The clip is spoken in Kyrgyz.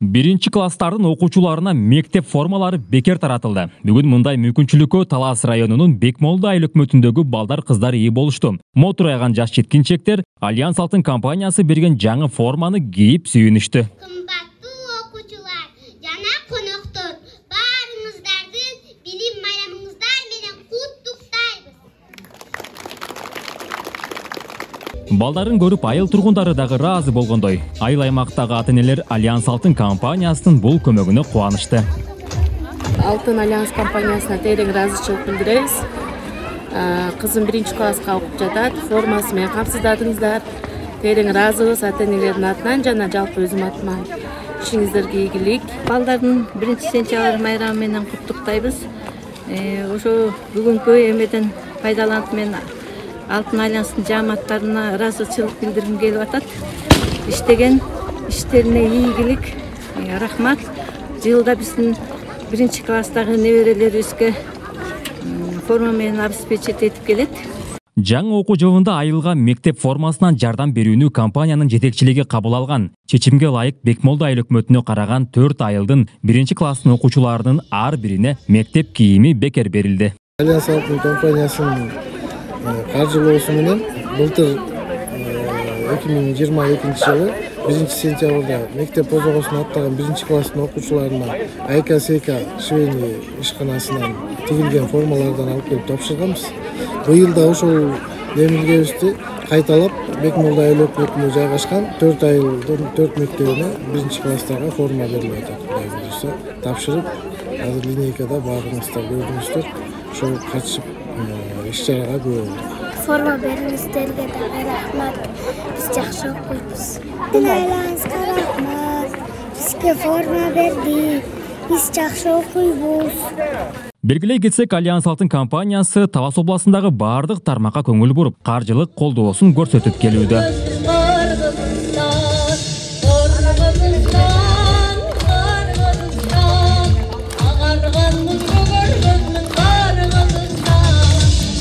Биринчи класстардын окуучуларына мектеп формалары бекер таратылды. Бүгүн мындай мүмкүнчүлүккө Талас районунун Бекмолда айыл өкмөтүндөгү балдар кыздар ии болушту. Мотор айган жаш жеткинчектер Альянс Алтын компаниясы берген жаңы форманы кийип сүйүнүштү. Кымбаттуу окуучулар жана коноктор, баарыңыздарды билим майрамыңыздар менен куттуктайбыз. Балдарын көрүп айыл тургундары дагы ыраазы болгондой. Айыл аймактагы ата-энелер Альянс Алтын компаниясынын бул көмөгүнө кубанышты. Алтын Альянс компаниясына терең ыраазычылык билдиребиз. Кызым 1-класска окуп жатат. Формасы менен камсыздадыңыздар. Терең ыраазыбыз ата-энелердин атынан жана жалпы өзүм атыман. Ишиңиздерге ийгилик. Балдардын 1-сентябрь майрамы менен куттуктайбыз. Ошо бүгүнкү эмеден пайдаланып мен Алтын Альянстын жааматтарына ыраазычылык билдиргим келип атат. Иштеген иштерине ийгилик. Рахмат. Жылда биздин 1-класстагы неберелерибизге форма менен обеспечить этип келет. Жаңы окуу жылында айылга мектеп формасынан жардам берүүнү компаниянын жетекчилиги кабыл алган. Чечимге ылайык Бекмолда айыл өкмөтүнө караган 4 айылдын 1-класстын окуучуларынын ар бирине мектеп кийими бекер берилди. Альянс Алтын компаниясынын каржылоосу менен былтыр 2022 жылы 1-сентябрда мектеп бозогосуна аттаган 1-класстын окуучуларына Айка-Сейка швейный ишканасынан тигилген формалардан алып келип тапшырганбыз. Быйыл да ошол демилгебизди кайталап Бекмолда айыл өкмөтүнө жайгашкан 4 айылдын 4 мектебине 1-класстарга форма берилип атат. Кудай буюрса тапшырып, азыр линейкада баарыңыздар көрдүңүздөр. Ошол катышып иш-чарага күбө болдук. Форма бериңиздерге да рахмат. Биз жакшы окуйбуз. Айлаңызга рахмат. Бизге форма берди. Биз жакшы окуйбуз. Белгилей кетсек, Альянс Алтын компаниясы Талас областындагы бардык тармакка көңүл буруп, каржылык колдоосун көрсөтүп келүүдө.